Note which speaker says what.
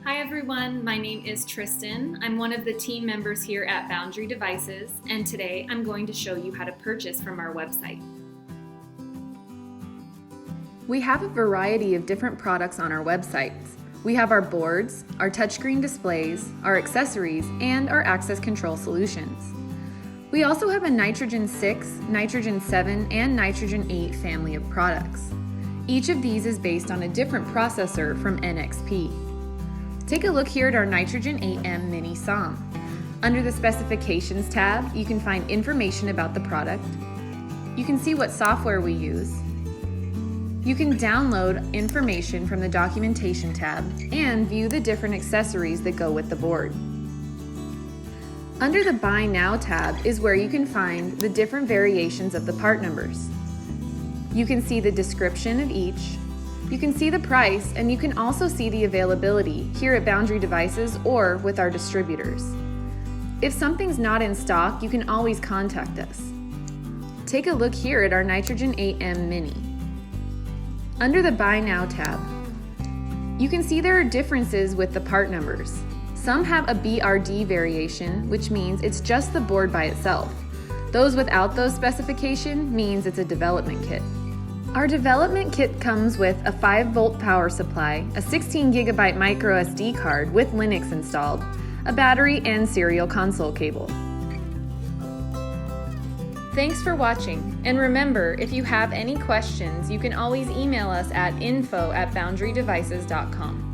Speaker 1: Hi everyone, my name is Tristan. I'm one of the team members here at Boundary Devices, and today I'm going to show you how to purchase from our website.
Speaker 2: We have a variety of different products on our websites. We have our boards, our touchscreen displays, our accessories, and our access control solutions. We also have a Nitrogen 6, Nitrogen 7, and Nitrogen 8 family of products. Each of these is based on a different processor from NXP. Take a look here at our Nitrogen 8M Mini SOM. Under the Specifications tab, you can find information about the product. You can see what software we use. You can download information from the Documentation tab and view the different accessories that go with the board. Under the Buy Now tab is where you can find the different variations of the part numbers. You can see the description of each. You can see the price, and you can also see the availability here at Boundary Devices or with our distributors. If something's not in stock, you can always contact us. Take a look here at our Nitrogen 8M Mini. Under the Buy Now tab, you can see there are differences with the part numbers. Some have a BRD variation, which means it's just the board by itself. Those without those specifications means it's a development kit. Our development kit comes with a 5-volt power supply, a 16GB micro SD card with Linux installed, a battery, and serial console cable. Thanks for watching, and remember, if you have any questions, you can always email us at info@boundarydevices.com.